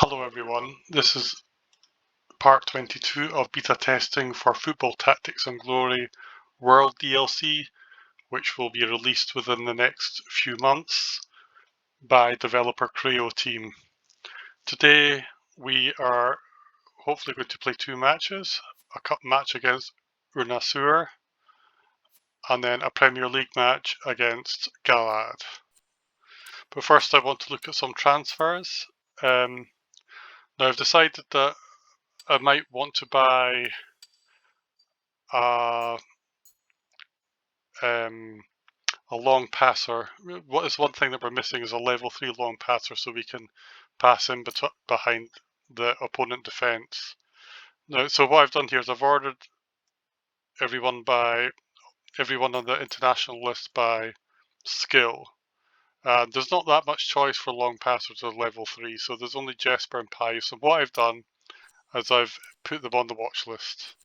Hello everyone, this is part 22 of beta testing for Football Tactics and Glory World DLC, which will be released within the next few months by developer Creoteam. Today we are hopefully going to play two matches, a cup match against Unasur and then a Premier League match against Galad. But first I want to look at some transfers. Now I've decided that I might want to buy a long passer. What is one thing that we're missing is a level 3 long passer, so we can pass in behind the opponent defence. Now, so what I've done here is I've ordered everyone on the international list by skill. There's not that much choice for long passers at level 3, so there's only Jesper and Pius. So what I've done is I've put them on the watch list.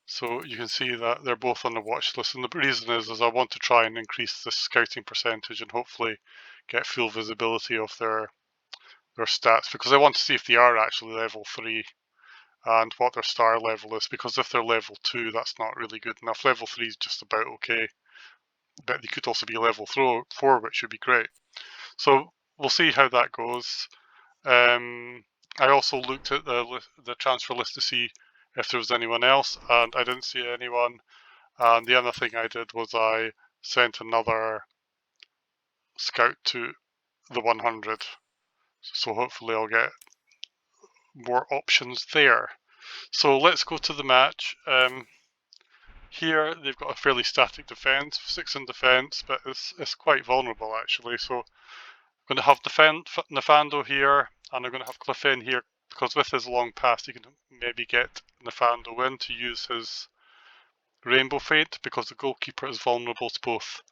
So you can see that they're both on the watch list, and the reason is I want to try and increase the scouting percentage and hopefully get full visibility of their stats, because I want to see if they are actually level 3 and what their star level is, because if they're level 2 that's not really good enough. Level 3 is just about okay, but they could also be level 4, which would be great. So we'll see how that goes. I also looked at the transfer list to see if there was anyone else, and I didn't see anyone. And the other thing I did was I sent another scout to the 100. So hopefully I'll get more options there. So let's go to the match. Here they've got a fairly static defence, 6 in defence, but it's quite vulnerable actually. So I'm going to have Nafando here, and I'm going to have Cliffin here, because with his long pass he can maybe get Nafando in to use his Rainbow Feint, because the goalkeeper is vulnerable to both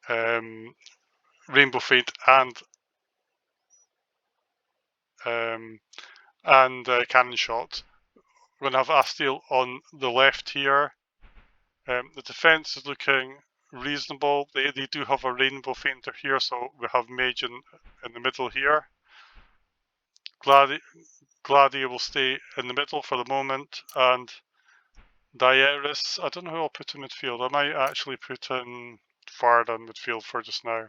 Rainbow Feint and Cannon Shot. We're going to have Astiel on the left here. The defence is looking reasonable. They do have a Rainbow Feinter here, so we have Mage in the middle here. Gladi will stay in the middle for the moment, and Dieris, I don't know who I'll put in midfield. I might actually put in Farda in midfield for just now.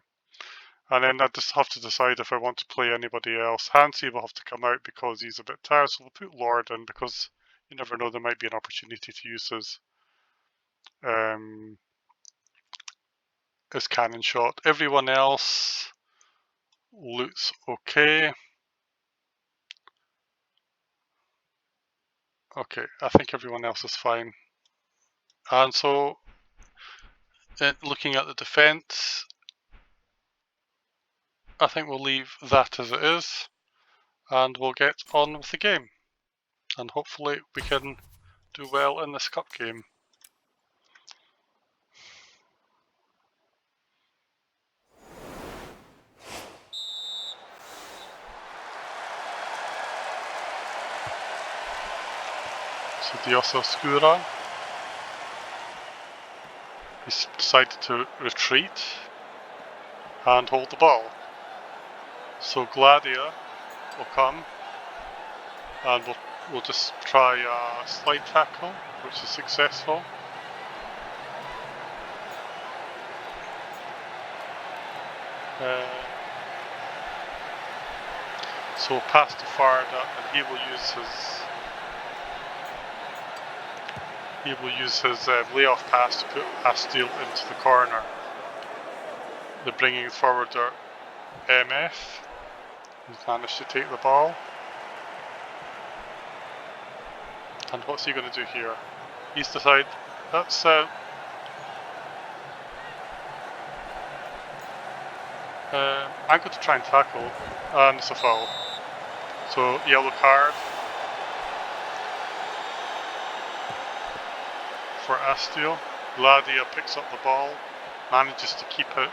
And then I just have to decide if I want to play anybody else. Hansi will have to come out because he's a bit tired, so we'll put Lord in, because you never know, there might be an opportunity to use his Cannon Shot. Everyone else looks okay. Okay, I think everyone else is fine. And so, looking at the defence, I think we'll leave that as it is, and we'll get on with the game. And hopefully we can do well in this cup game. So Dioso Skura, he's decided to retreat and hold the ball. So Gladia will come, and we'll just try a slide tackle, which is successful. So pass to Farda, and he will use his layoff pass to put Astiel into the corner. They're bringing forward their MF. He's managed to take the ball. And what's he going to do here? He's decided that's I'm going to try and tackle, and it's a foul. So yellow card for Astiel. Gladia picks up the ball, manages to keep it.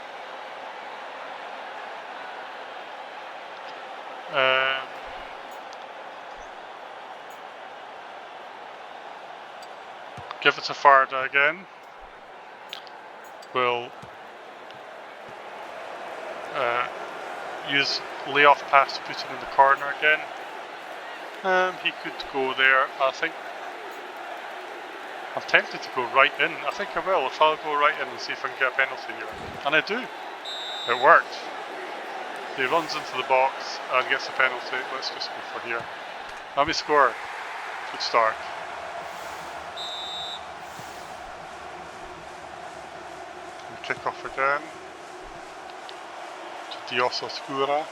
Give it to Farda again. We'll use layoff pass to put him in the corner again. He could go there. I think I'm tempted to go right in. I think I will. If I'll go right in and see if I can get a penalty here. And I do. It worked. He runs into the box and gets a penalty. Let's just go for here. Let me score. Good start. And kick off again. To Diosso Scura.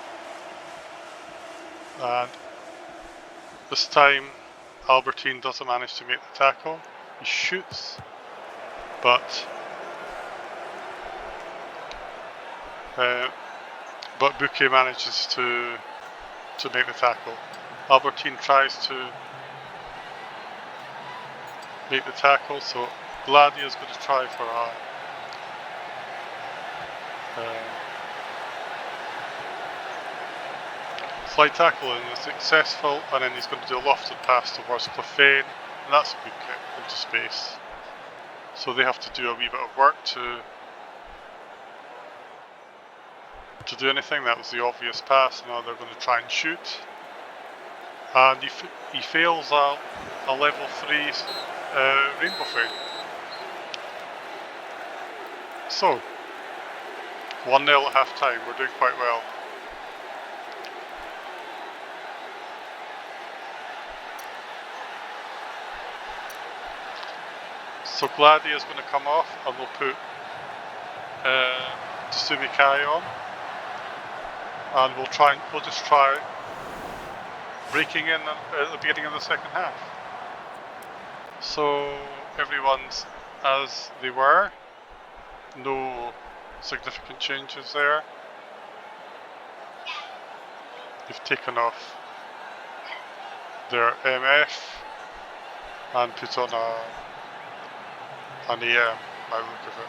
And this time Albertine doesn't manage to make the tackle. He shoots, but Bouquet manages to make the tackle. Albertine tries to make the tackle, so Gladia is going to try for a slide tackle, and it's successful, and then he's going to do a lofted pass towards Clefane, and that's a good kick into space. So they have to do a wee bit of work to do anything. That was the obvious pass. Now they're going to try and shoot, and he fails a level 3 rainbow fade. So 1-0 at half time. We're doing quite well. So Gladia is going to come off, and we'll put Tsumi Kai on, and we'll just try breaking in at the beginning of the second half. So everyone's as they were, no significant changes there. They've taken off their MF and put on an AM by the look of it.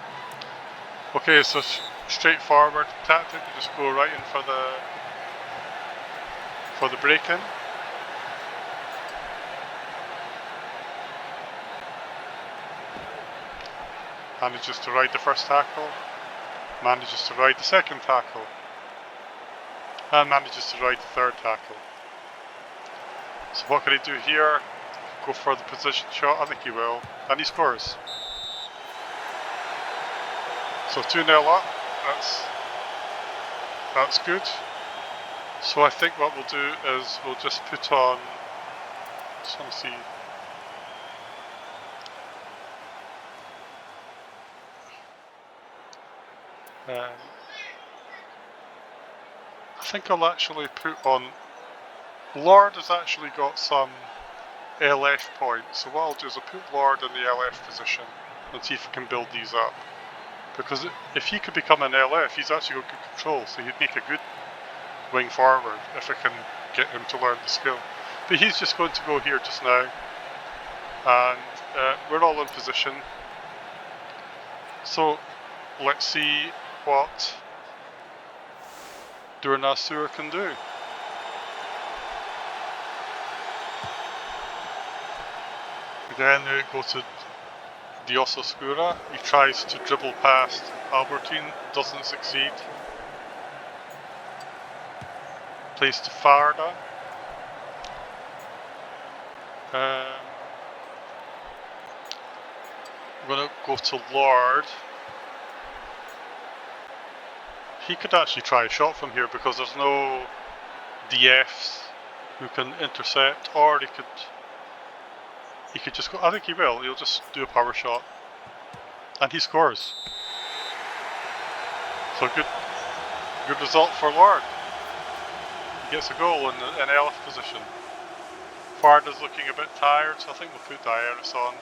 Okay, so straightforward tactic, you just go right in for the break-in. Manages to ride the first tackle, manages to ride the second tackle, and manages to ride the third tackle. So what can he do here? Go for the position shot, I think he will, and he scores. So 2-0 up, that's good. So I think what we'll do is we'll just put on, just want to see. I think I'll actually put on, Lord has actually got some LF points, so what I'll do is I'll put Lord in the LF position and see if I can build these up. Because if he could become an LF, he's actually got good control, so he'd make a good wing forward if I can get him to learn the skill. But he's just going to go here just now, and we're all in position. So let's see what Durnasur can do. Again, it goes to Diosso Scura. He tries to dribble past Albertine, doesn't succeed. Plays to Farda. I'm going to go to Lord. He could actually try a shot from here because there's no DFs who can intercept, or he could just go, I think he will, he'll just do a power shot, and he scores. So good result for Lord. He gets a goal in an LF position. Farda's looking a bit tired, so I think we'll put Diaris on.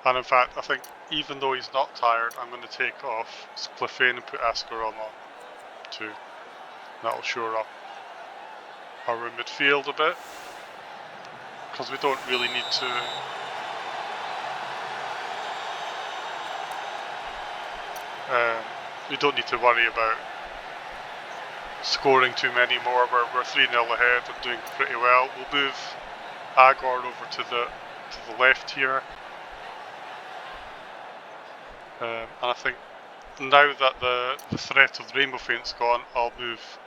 And in fact, I think even though he's not tired, I'm going to take off Clefane and put Ascaron on too. That'll shore up our midfield a bit, because we don't really need to worry about scoring too many more. We're 3-0 ahead and doing pretty well. We'll move Agor over to the left here. And I think now that the threat of the rainbow feint's gone, I'll move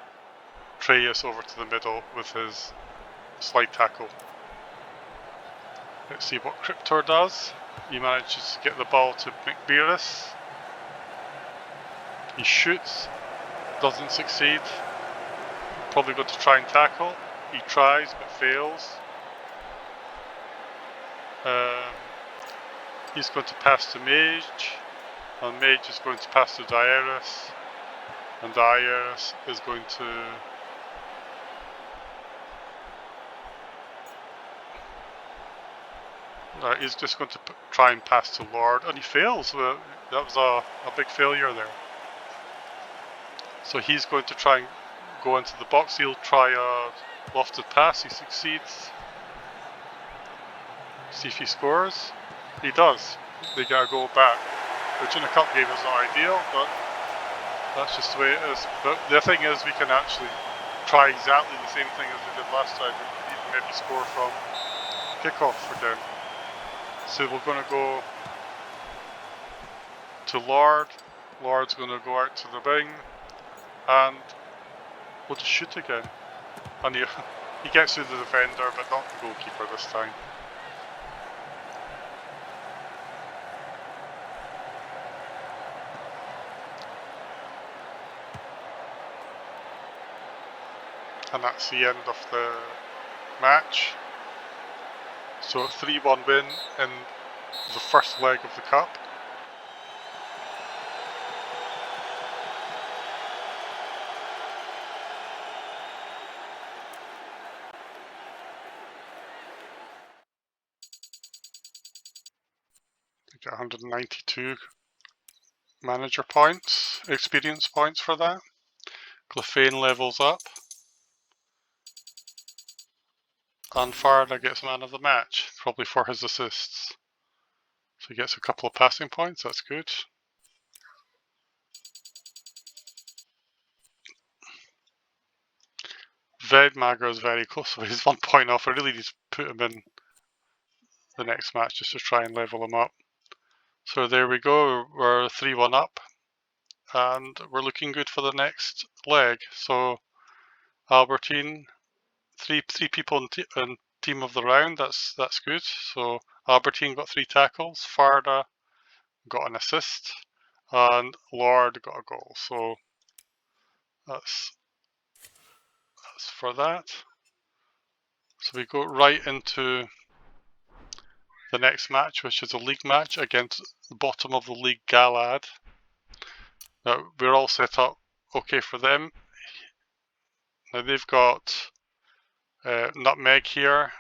Treyas over to the middle with his slide tackle. Let's see what Cryptor does. He manages to get the ball to McBeerus. He shoots, doesn't succeed. Probably going to try and tackle. He tries but fails. He's going to pass to Mage, and Mage is going to pass to Dairis, and Dairis is going to he's just going to try and pass to Lord, and he fails. That was a big failure there. So he's going to try and go into the box. He'll try a lofted pass. He succeeds. See if he scores. He does. They get a goal back, which in a cup game is not ideal, but that's just the way it is. But the thing is, we can actually try exactly the same thing as we did last time. We can even maybe score from kickoff again. So we're going to go to Lord. Lord's going to go out to the wing, and we'll just shoot again. And he gets through the defender, but not the goalkeeper this time. And that's the end of the match. So a 3-1 win in the first leg of the cup. We get 192 manager points, experience points for that. Clefane levels up. And Farda gets man of the match, probably for his assists. So he gets a couple of passing points, that's good. Vedmager is very close, so he's 1 point off. I really need to put him in the next match just to try and level him up. So there we go, we're 3-1 up, and we're looking good for the next leg. So Albertine, three people in team of the round, that's good. So Albertine got 3 tackles, Farda got an assist, and Lord got a goal. So that's for that. So we go right into the next match, which is a league match against the bottom of the league, Galad. Now we're all set up okay for them. Now they've got Nutmeg here.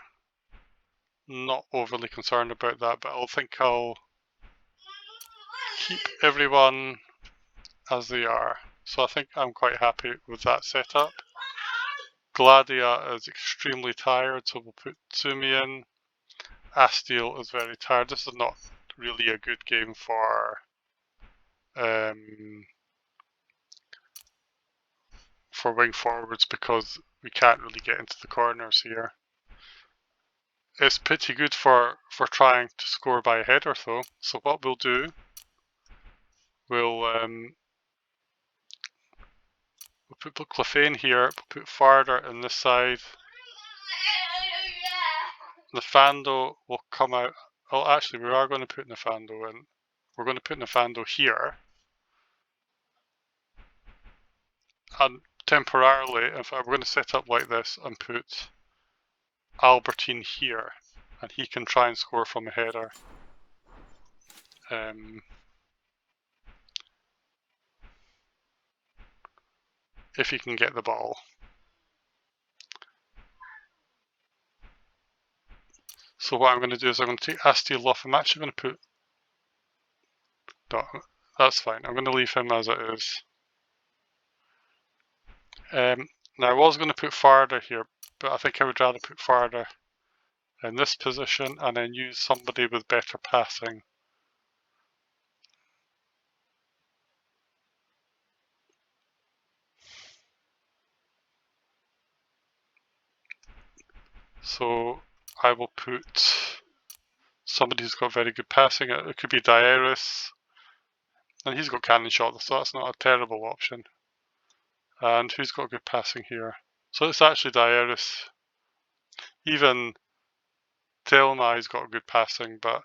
Not overly concerned about that, but I think I'll keep everyone as they are. So I think I'm quite happy with that setup. Gladia is extremely tired, so we'll put Sumi in. Astiel is very tired. This is not really a good game for wing forwards because we can't really get into the corners here. It's pretty good for trying to score by a header though. So what we'll do, we'll put Clefane here, we'll put Farder in this side. Nefando will come out. Oh, actually, we are going to put Nefando in. We're going to put Nefando here. And temporarily, if we're going to set up like this and put Albertine here, and he can try and score from a header. If he can get the ball. So what I'm going to do is I'm going to take Astiel off. I'm actually going to put... No, that's fine. I'm going to leave him as it is. Now I was going to put Farder here, but I think I would rather put Farder in this position and then use somebody with better passing. So I will put somebody who's got very good passing. It could be Dairis. And he's got cannon shot, so that's not a terrible option. And who's got good passing here? So it's actually Diaris. Even Telnai's got good passing, but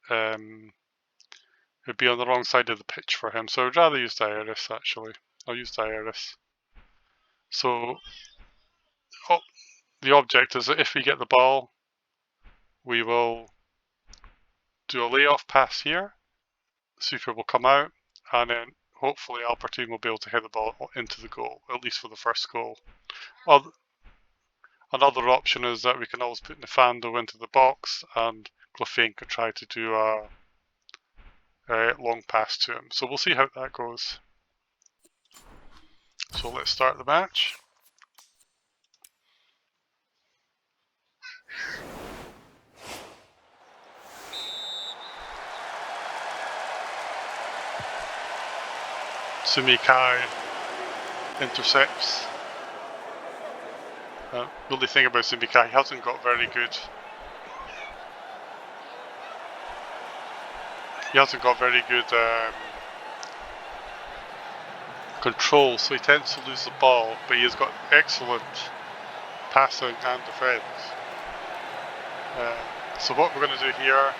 it'd be on the wrong side of the pitch for him. So I'd rather use Diaris, actually. I'll use Diaris. So the object is that if we get the ball, we will do a layoff pass here. Super will come out, and then hopefully Albertine will be able to hit the ball into the goal, at least for the first goal. Another option is that we can always put Nefando into the box, and Clefane could try to do a long pass to him. So we'll see how that goes. So let's start the match. Sumikai intercepts. The only thing about Sumikai, he hasn't got very good. He hasn't got very good control, so he tends to lose the ball, but he has got excellent passing and defence. So what we're going to do here,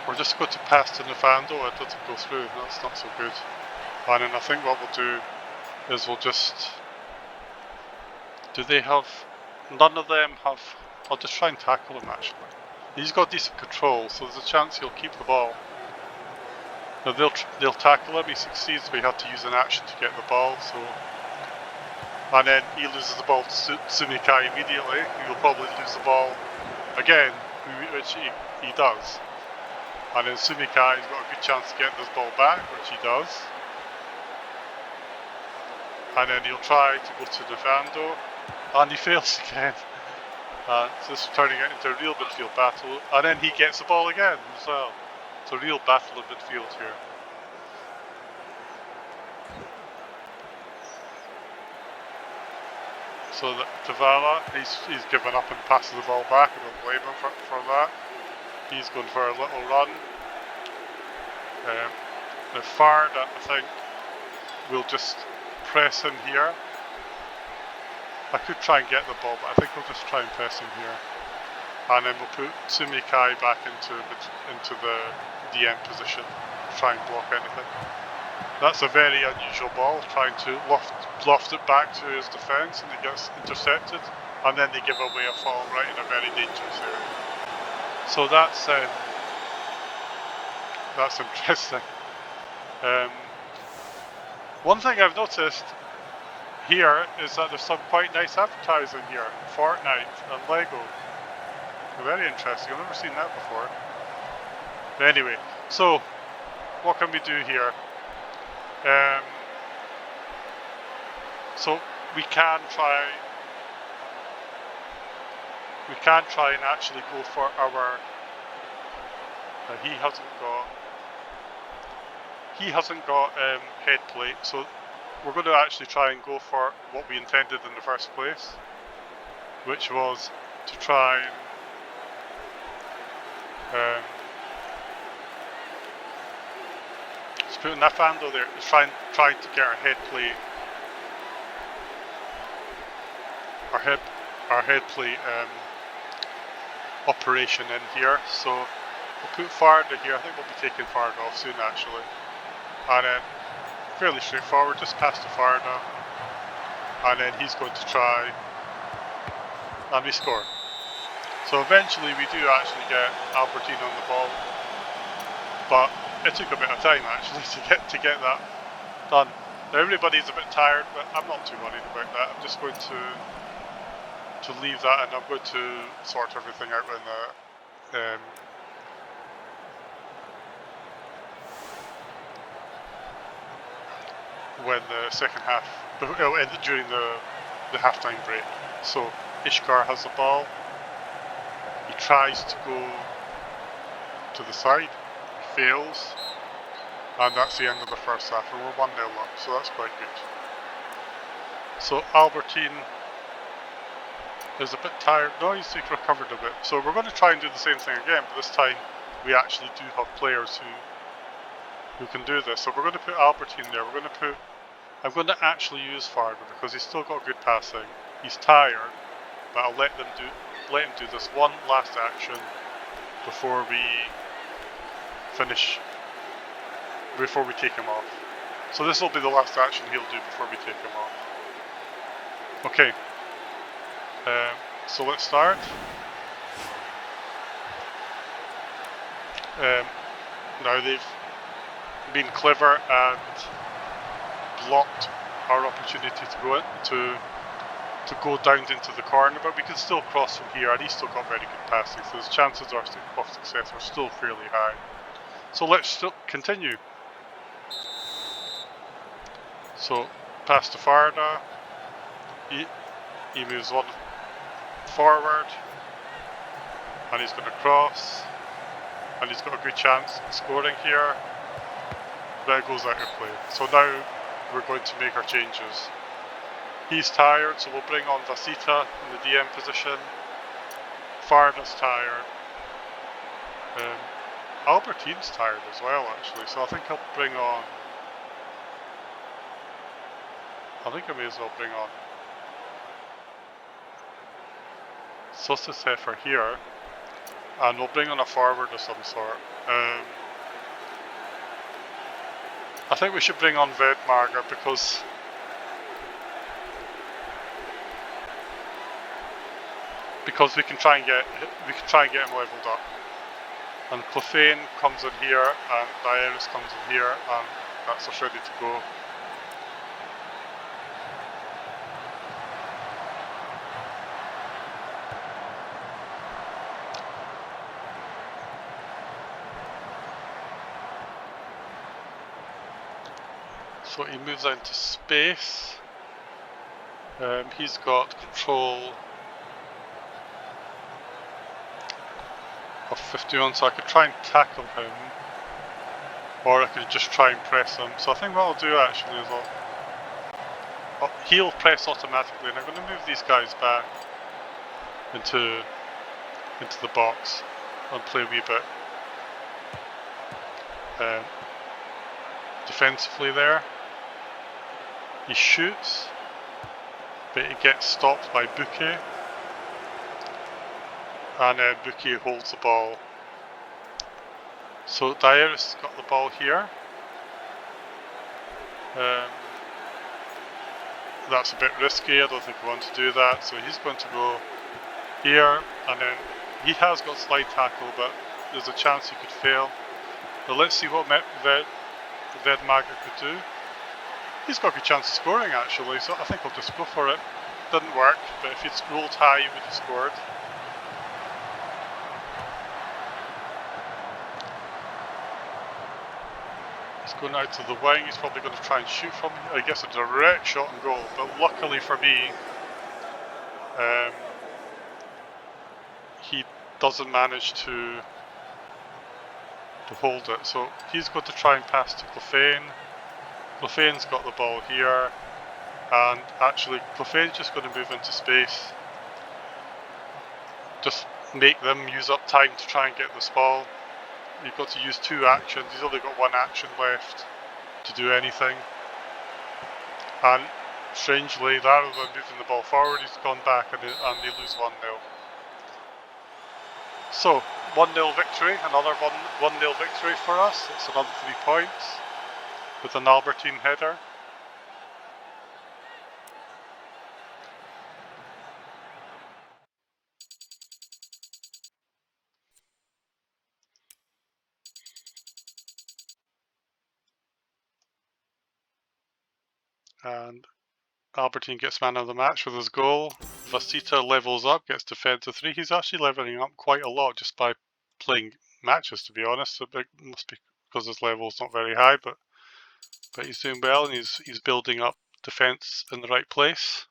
we're just going to pass to Nefando. It doesn't go through, that's not so good. And then I think what we'll do is we'll just, do they have, none of them have, I'll just try and tackle him actually. He's got decent control, so there's a chance he'll keep the ball. Now they'll tackle him, he succeeds, but he had to use an action to get the ball, so. And then he loses the ball to Sumikai immediately. He will probably lose the ball again, which he does. And then Sumikai's got a good chance to get this ball back, which he does. And then he'll try to go to Nefando, and he fails again. So this is turning it into a real midfield battle, and then he gets the ball again as well. It's a real battle of midfield here. So Tavala, he's given up and passes the ball back. I don't blame him for that. He's going for a little run. The Farda, I think, will just press him here. I could try and get the ball, but I think we'll just try and press him here. And then we'll put Sumikai back into the DM position, try and block anything. That's a very unusual ball, trying to loft it back to his defence, and it gets intercepted, and then they give away a foul right in a very dangerous area. So that's interesting. One thing I've noticed here is that there's some quite nice advertising here. Fortnite and Lego. Very interesting. I've never seen that before. But anyway, so what can we do here? So we can try and actually go for our. He hasn't got head plate, so we're going to actually try and go for what we intended in the first place, which was to try and let's put Nefando there. Let's try to get our head plate, our head plate operation in here. So we'll put Farda here. I think we'll be taking Farda off soon actually. And then fairly straightforward, just pass to Farda, and then he's going to try, and we score. So eventually we do actually get Albertine on the ball, but it took a bit of time actually to get that done. Now everybody's a bit tired, but I'm not too worried about that. I'm just going to leave that, and I'm going to sort everything out in the when the second half, during the halftime break. So Ishkar has the ball. He tries to go to the side, he fails, and that's the end of the first half, and we're 1-0 up, so that's quite good. So Albertine is a bit tired. No, he's recovered a bit. So we're going to try and do the same thing again, but this time we actually do have players who can do this. So we're going to put Albertine there. I'm going to actually use Farber because he's still got good passing. He's tired, but I'll let him do this one last action before we take him off. So this will be the last action he'll do before we take him off. Okay, so let's start. Now they've been clever and blocked our opportunity to go down into the corner, but we can still cross from here, and he's still got very good passing, so his chances of success are still fairly high. So let's still continue. So pass to Farda. He moves on forward, and he's going to cross, and he's got a good chance of scoring here. But it goes out of play. So now we're going to make our changes. He's tired, so we'll bring on Vasita in the DM position. Farda's tired. Albertine's tired as well, actually, so I think I may as well bring on Sossesefer here, and we'll bring on a forward of some sort. I think we should bring on Vedmarga because we can try and get him leveled up. And Clefane comes in here, and Diaris comes in here, and that's us ready to go. So he moves out into space. He's got control of 51, so I could try and tackle him, or I could just try and press him. So I think what I'll do actually is he'll press automatically, and I'm going to move these guys back into the box and play a wee bit defensively there. He shoots, but he gets stopped by Bouquet, and then Bouquet holds the ball. So Diaris has got the ball here. That's a bit risky, I don't think I want to do that, so he's going to go here, and then he has got slide tackle, but there's a chance he could fail. But let's see what Vedmarga could do. He's got a good chance of scoring actually, so I think I'll just go for it. Didn't work, but if he'd rolled high he would have scored. He's going out to the wing, he's probably going to try and shoot from, I guess, a direct shot and goal, but luckily for me, he doesn't manage to hold it. So he's going to try and pass to Clefane. Clefane's got the ball here, and actually Clefane's just going to move into space. Just make them use up time to try and get this ball. You've got to use 2 actions, he's only got 1 action left to do anything. And strangely, rather than moving the ball forward, he's gone back and they lose 1-0. So, 1-0 victory, another 1-0 victory for us. It's another 3 points with an Albertine header. And Albertine gets man of the match with his goal. Vasita levels up, gets defensive 3. He's actually leveling up quite a lot just by playing matches, to be honest. It must be because his level's not very high, but he's doing well, and he's building up defense in the right place.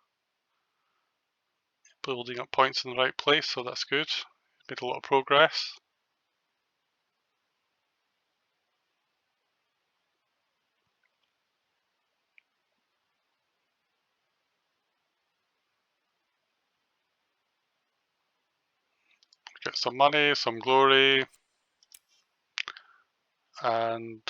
Building up points in the right place, so that's good. He's made a lot of progress. get some money, some glory, and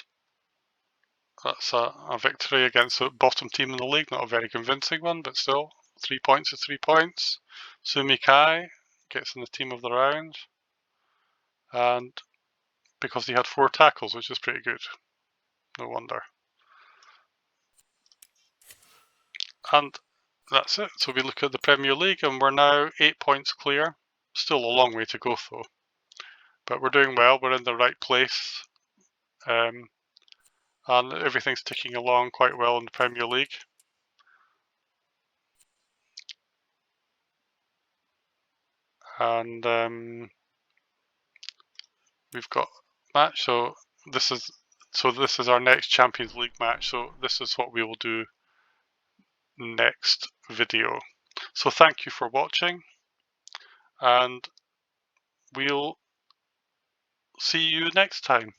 that's a victory against the bottom team in the league. Not a very convincing one, but still, 3 points is 3 points. Sumi Kai gets in the team of the round, and because he had 4 tackles, which is pretty good. No wonder. And that's it. So we look at the Premier League, and we're now 8 points clear. Still a long way to go, though. But we're doing well. We're in the right place. And everything's ticking along quite well in the Premier League. And we've got match. So this is our next Champions League match. So this is what we will do next video. So thank you for watching, and we'll see you next time.